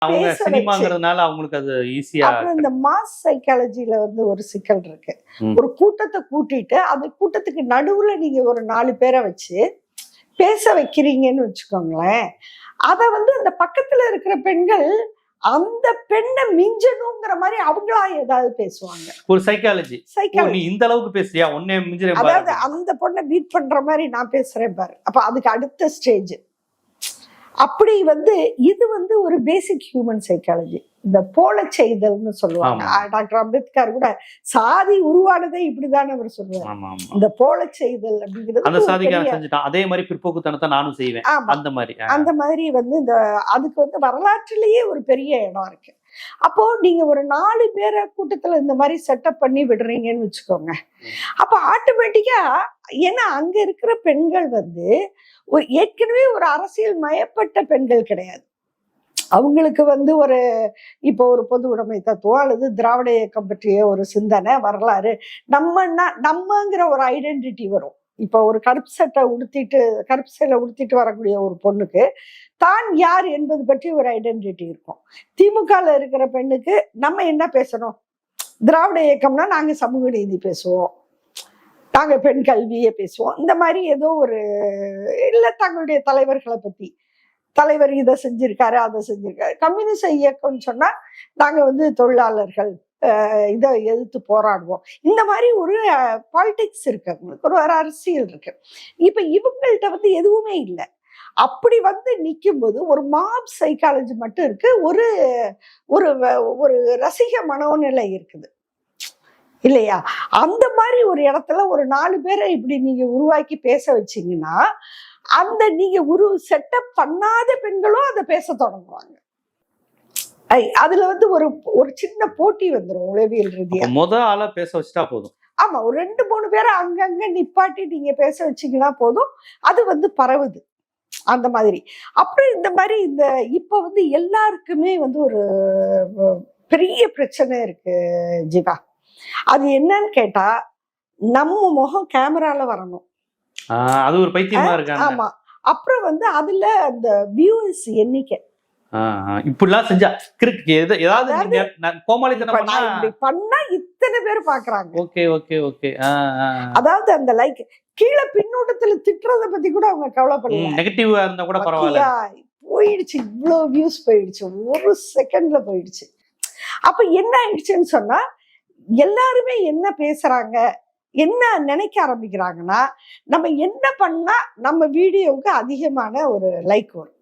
அவங்க பேச வச்சு சினிமாங்கிறதுனால அவங்களுக்கு அது ஈஸியா. அப்புறம் இந்த மாஸ் சைக்காலஜில வந்து ஒரு சிக்கல் இருக்கு. ஒரு கூட்டத்தை கூட்டிட்டு அந்த கூட்டத்துக்கு நடுவுல நீங்க ஒரு 4 பேரை வச்சு பேச வைக்கிறீங்கன்னு வச்சுக்கோங்களேன். அத வந்து அந்த பக்கத்துல இருக்கிற பெண்கள் அந்த பெண்ணை மிஞ்சணுங்கிற மாதிரி அவங்களா ஏதாவது பேசுவாங்க. ஒரு சைக்காலஜி. நீ இந்த அளவுக்கு பேசுறியா, உன்னை மிஞ்சறேன் பாரு. அதாவது அந்த பொண்ணை பீட் பண்ற மாதிரி நான் பேசுறேன் பாரு. அப்ப அதுக்கு அடுத்த ஸ்டேஜ். அப்படி வந்து இது வந்து ஒரு பேசிக் ஹியூமன் சைக்காலஜி. இந்த போல செய்தல்னு சொல்லுவாங்க. டாக்டர் அம்பேத்கர் கூட சாதி உருவானதே இப்படிதான் அவர் சொல்லுவாங்க. இந்த போல செய்தல் அப்படிங்கிறது அந்த சாதிக்காரன் செஞ்சுட்டான், அதே மாதிரி பிற்போக்குத்தனத்தை நானும் செய்வேன், அந்த மாதிரி வந்து இந்த அதுக்கு வந்து வரலாற்றிலேயே ஒரு பெரிய இடம் இருக்கு. அப்போ நீங்க ஒரு 4 பேரை கூட்டத்துல இந்த மாதிரி செட்டப் பண்ணி விடுறீங்கன்னு வச்சுக்கோங்க. அப்ப ஆட்டோமேட்டிக்கா ஏன்னா அங்க இருக்கிற பெண்கள் வந்து ஏற்கனவே ஒரு அரசியல் மயப்பட்ட பெண்கள் கிடையாது. அவங்களுக்கு வந்து ஒரு இப்போ ஒரு பொது உடைமை தத்துவம் அல்லது திராவிட இயக்கம் பற்றிய ஒரு சிந்தனை வரலாறு நம்மங்கிற ஒரு ஐடென்டிட்டி வரும். இப்போ ஒரு கருப்பு சேலை உடுத்திட்டு வரக்கூடிய ஒரு பொண்ணுக்கு தான் யார் என்பது பற்றி ஒரு ஐடென்டிட்டி இருக்கும். திமுகல இருக்கிற பெண்ணுக்கு நம்ம என்ன பேசணும், திராவிட இயக்கம்னா நாங்க சமூக நீதி பேசுவோம், நாங்க பெண் கல்வியை பேசுவோம், இந்த மாதிரி ஏதோ ஒரு இல்ல தங்களுடைய தலைவர்களை பத்தி, தலைவர் இதை செஞ்சிருக்காரு அதை செஞ்சிருக்காரு. கம்யூனிஸ்ட் இயக்கம்னு சொன்னா நாங்க வந்து தொழிலாளர்கள் இதை எதிர்த்து போராடுவோம். இந்த மாதிரி ஒரு பாலிடிக்ஸ் இருக்கு, அவங்களுக்கு ஒரு அரசியல் இருக்கு. இப்ப இவங்கள்ட்ட வந்து எதுவுமே இல்லை. அப்படி வந்து நிற்கும் போது ஒரு மாப் சைக்காலஜி மட்டும் இருக்கு, ஒரு ஒரு ஒரு ரசிக மனோநிலை இருக்குது இல்லையா? அந்த மாதிரி ஒரு இடத்துல ஒரு 4 பேரை இப்படி நீங்க உருவாக்கி பேச வச்சீங்கன்னா அந்த நீங்க செட்டப் பண்ணாத பெண்களும் அதை பேச தொடங்குவாங்க. அதுல வந்து ஒரு சின்ன போட்டி வந்துடும் உளவியல் ரீதியா. முதல் ஆளா பேச வச்சுட்டா போதும். ஆமா, ஒரு 2-3 பேரை அங்கங்க நிப்பாட்டி நீங்க பேச வச்சீங்கன்னா போதும், அது வந்து பரவுது அந்த மாதிரி. அப்புறம் இந்த மாதிரி இப்ப வந்து எல்லாருக்குமே வந்து ஒரு பெரிய பிரச்சனை இருக்கு ஜீவா. அது என்னன்னு கேட்டா, நம்ம முகம் கேமரால வரணும். அது ஒரு பைத்தியமா இருக்காங்க. ஆமா. அப்புறம் வந்து அதுல அந்த வியூவர்ஸ் எண்ணிக்கை இப்படிலாம் செஞ்சா ஏதாவது கோமாளித்தனம் பண்ணா இத்தனை பேர் பாக்குறாங்க. Okay okay okay. அதாவது அந்த லைக் கீழே பின்னூட்டத்துல திட்டுறத பத்தி கூட அவங்க கவலைப்படல. நெகட்டிவா இருந்தா கூட பரவாயில்ல, போயிடுச்சு, இவ்வளவு வியூஸ் போயிடுச்சு, ஒரு செகண்ட்ல போயிடுச்சு. அப்ப என்ன ஆயிடுச்சுன்னு சொன்னா எல்லாருமே என்ன பேசுறாங்க, என்ன நினைக்க ஆரம்பிக்கிறாங்கன்னா, நம்ம என்ன பண்ணா நம்ம வீடியோவுக்கு அதிகமான ஒரு லைக் வரும்.